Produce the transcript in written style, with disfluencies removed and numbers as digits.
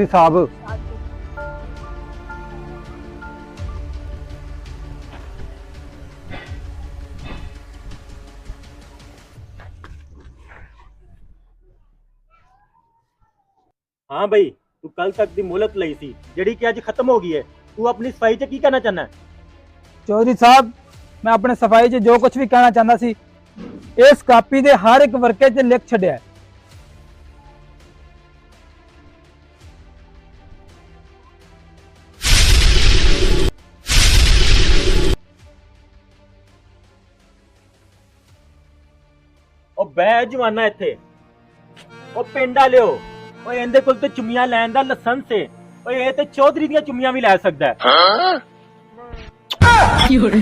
साहब हाँ भाई, तू कल तक दी मोहलत लई सी जेड़ी कि अज खत्म हो गई है। तू अपनी सफाई च की कहना चाहना है? चौधरी साहब मैं अपने सफाई च जो कुछ भी कहना चाहता सी इस कापी दे हर एक वर्के च लिख छड़िया है। ओ बੈ ਜਵਾਨਾ ਇੱਥੇ। ਉਹ ਪਿੰਡ ਵਾਲਿਓ, ਓਏ ਇਹਦੇ ਕੋਲ ਤੇ ਚੁੰਮੀਆਂ ਲੈਣ ਦਾ ਲਾਇਸੈਂਸ ਹੈ। ਓਏ ਇਹ ਤੇ ਚੌਧਰੀ ਦੀਆਂ ਚੁੰਮੀਆਂ ਵੀ ਲੈ ਸਕਦਾ ਹੈ। Fiore.